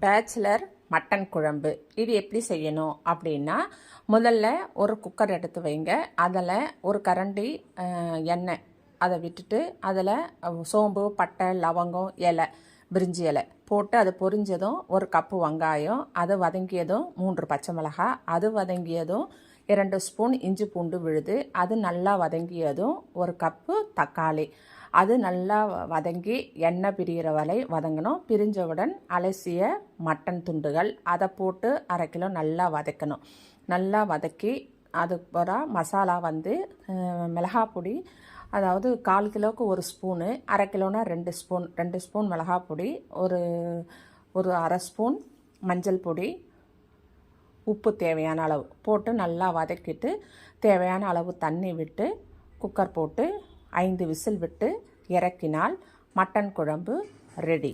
Bachelor mutton குழம்பு இது எப்படி செய்யணும் அப்படின்னா, முதல்ல ஒரு குக்கர் எடுத்து வைங்க. அதில் ஒரு கரண்டி எண்ணெய் அதை விட்டுட்டு, அதில் சோம்பு, பட்டை, லவங்கம், இலை, பிரிஞ்சி இலை போட்டு அது பொரிஞ்சதும் ஒரு கப்பு வெங்காயம், அது வதங்கியதும் 3 பச்சை மிளகாய், அது வதங்கியதும் 2 ஸ்பூன் இஞ்சி பூண்டு விழுது, அது நல்லா வதங்கியதும் ஒரு கப்பு தக்காளி, அது நல்லா வதங்கி எண்ணெய் பிரிகிற வரை வதங்கணும். பிரிஞ்சவுடன் அலசிய மட்டன் துண்டுகள் அதை போட்டு 1/2 கிலோ நல்லா வதக்கணும். நல்லா வதக்கி அதுக்கப்புறம் மசாலா வந்து மிளகாய் பொடி, அதாவது 1/4 கிலோவுக்கு 1 ஸ்பூனு, 1/2 கிலோனா 2 ஸ்பூன் மிளகாய் பொடி, ஒரு 1/2 ஸ்பூன் மஞ்சள் பொடி, உப்பு தேவையான அளவு போட்டு நல்லா வதக்கிட்டு தேவையான அளவு தண்ணி விட்டு குக்கர் போட்டு 5 விசில் விட்டு இறக்கினால் மட்டன் குழம்பு ரெடி.